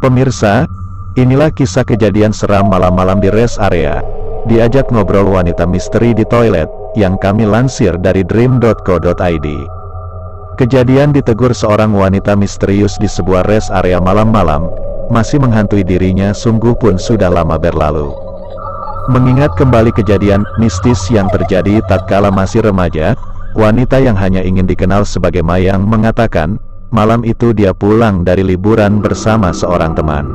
Pemirsa, inilah kisah kejadian seram malam-malam di rest area. Diajak ngobrol wanita misteri di toilet, yang kami lansir dari dream.co.id. Kejadian ditegur seorang wanita misterius di sebuah rest area malam-malam, masih menghantui dirinya sungguh pun sudah lama berlalu. Mengingat kembali kejadian mistis yang terjadi tatkala masih remaja, wanita yang hanya ingin dikenal sebagai Mayang mengatakan, malam itu dia pulang dari liburan bersama seorang teman.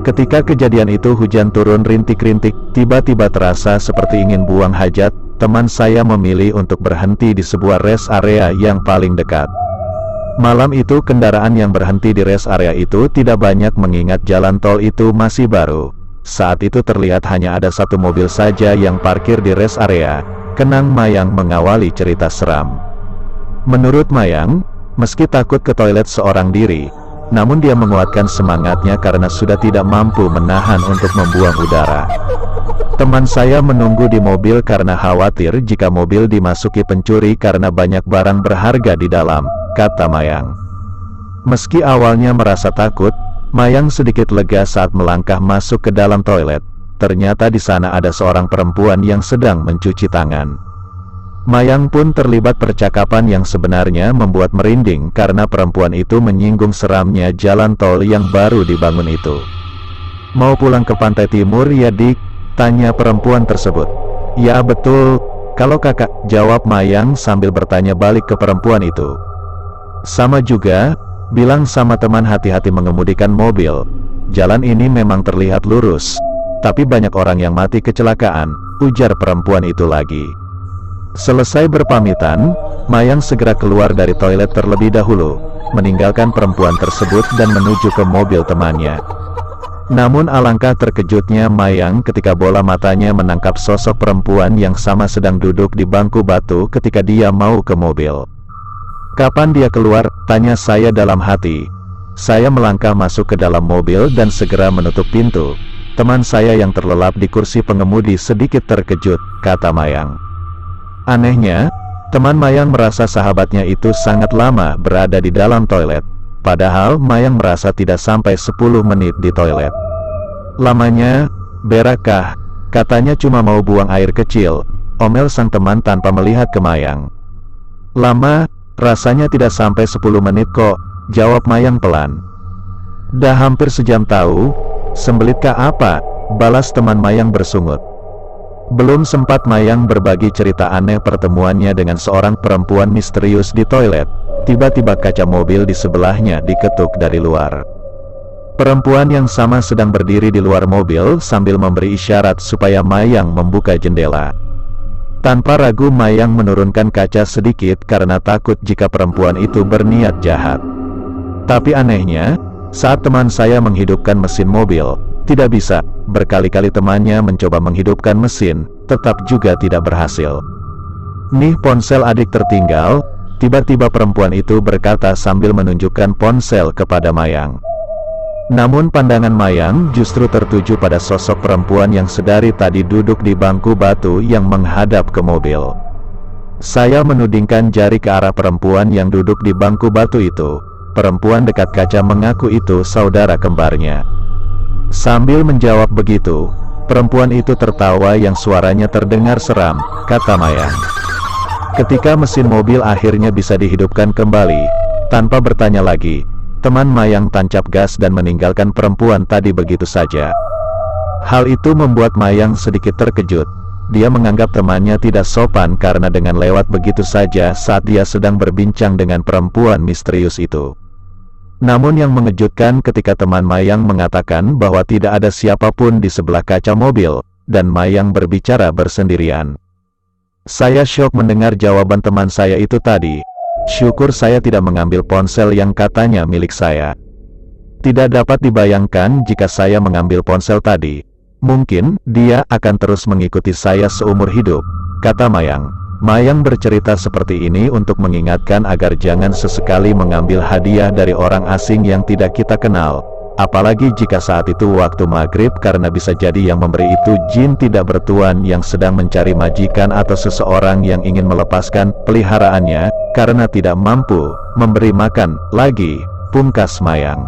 Ketika kejadian itu hujan turun rintik-rintik, tiba-tiba terasa seperti ingin buang hajat, teman saya memilih untuk berhenti di sebuah rest area yang paling dekat. Malam itu kendaraan yang berhenti di rest area itu tidak banyak mengingat jalan tol itu masih baru. Saat itu terlihat hanya ada satu mobil saja yang parkir di rest area. Kenang Mayang mengawali cerita seram. Menurut Mayang, meski takut ke toilet seorang diri, namun dia menguatkan semangatnya karena sudah tidak mampu menahan untuk membuang udara. Teman saya menunggu di mobil karena khawatir jika mobil dimasuki pencuri karena banyak barang berharga di dalam, kata Mayang. Meski awalnya merasa takut, Mayang sedikit lega saat melangkah masuk ke dalam toilet. Ternyata di sana ada seorang perempuan yang sedang mencuci tangan. Mayang pun terlibat percakapan yang sebenarnya membuat merinding karena perempuan itu menyinggung seramnya jalan tol yang baru dibangun itu. Mau pulang ke Pantai Timur ya Dik? Tanya perempuan tersebut. Ya betul, kalau kakak, jawab Mayang sambil bertanya balik ke perempuan itu. Sama juga, bilang sama teman hati-hati mengemudikan mobil. Jalan ini memang terlihat lurus, tapi banyak orang yang mati kecelakaan, ujar perempuan itu lagi. Selesai berpamitan, Mayang segera keluar dari toilet terlebih dahulu, meninggalkan perempuan tersebut dan menuju ke mobil temannya. Namun alangkah terkejutnya Mayang ketika bola matanya menangkap sosok perempuan yang sama sedang duduk di bangku batu ketika dia mau ke mobil. Kapan dia keluar? Tanya saya dalam hati. Saya melangkah masuk ke dalam mobil dan segera menutup pintu. Teman saya yang terlelap di kursi pengemudi sedikit terkejut, kata Mayang. Anehnya, teman Mayang merasa sahabatnya itu sangat lama berada di dalam toilet. Padahal Mayang merasa tidak sampai 10 menit di toilet. Lamanya, berakkah? Katanya cuma mau buang air kecil, omel sang teman tanpa melihat ke Mayang. Lama, rasanya tidak sampai 10 menit kok, jawab Mayang pelan. Dah hampir sejam tahu, sembelitkah apa? Balas teman Mayang bersungut. Belum sempat Mayang berbagi cerita aneh pertemuannya dengan seorang perempuan misterius di toilet, tiba-tiba kaca mobil di sebelahnya diketuk dari luar. Perempuan yang sama sedang berdiri di luar mobil sambil memberi isyarat supaya Mayang membuka jendela. Tanpa ragu Mayang menurunkan kaca sedikit karena takut jika perempuan itu berniat jahat. Tapi anehnya, saat teman saya menghidupkan mesin mobil, tidak bisa. Berkali-kali temannya mencoba menghidupkan mesin, tetap juga tidak berhasil. Nih ponsel adik tertinggal, tiba-tiba perempuan itu berkata sambil menunjukkan ponsel kepada Mayang. Namun pandangan Mayang justru tertuju pada sosok perempuan yang sedari tadi duduk di bangku batu yang menghadap ke mobil. Saya menudingkan jari ke arah perempuan yang duduk di bangku batu itu. Perempuan dekat kaca mengaku itu saudara kembarnya. Sambil menjawab begitu, perempuan itu tertawa yang suaranya terdengar seram, kata Mayang. Ketika mesin mobil akhirnya bisa dihidupkan kembali, tanpa bertanya lagi, teman Mayang tancap gas dan meninggalkan perempuan tadi begitu saja. Hal itu membuat Mayang sedikit terkejut. Dia menganggap temannya tidak sopan karena dengan lewat begitu saja saat dia sedang berbincang dengan perempuan misterius itu. Namun yang mengejutkan ketika teman Mayang mengatakan bahwa tidak ada siapapun di sebelah kaca mobil, dan Mayang berbicara bersendirian. Saya syok mendengar jawaban teman saya itu tadi. Syukur saya tidak mengambil ponsel yang katanya milik saya. Tidak dapat dibayangkan jika saya mengambil ponsel tadi. Mungkin, dia akan terus mengikuti saya seumur hidup, kata Mayang. Mayang bercerita seperti ini untuk mengingatkan agar jangan sesekali mengambil hadiah dari orang asing yang tidak kita kenal. Apalagi jika saat itu waktu maghrib karena bisa jadi yang memberi itu jin tidak bertuan yang sedang mencari majikan atau seseorang yang ingin melepaskan peliharaannya, karena tidak mampu memberi makan lagi, pungkas Mayang.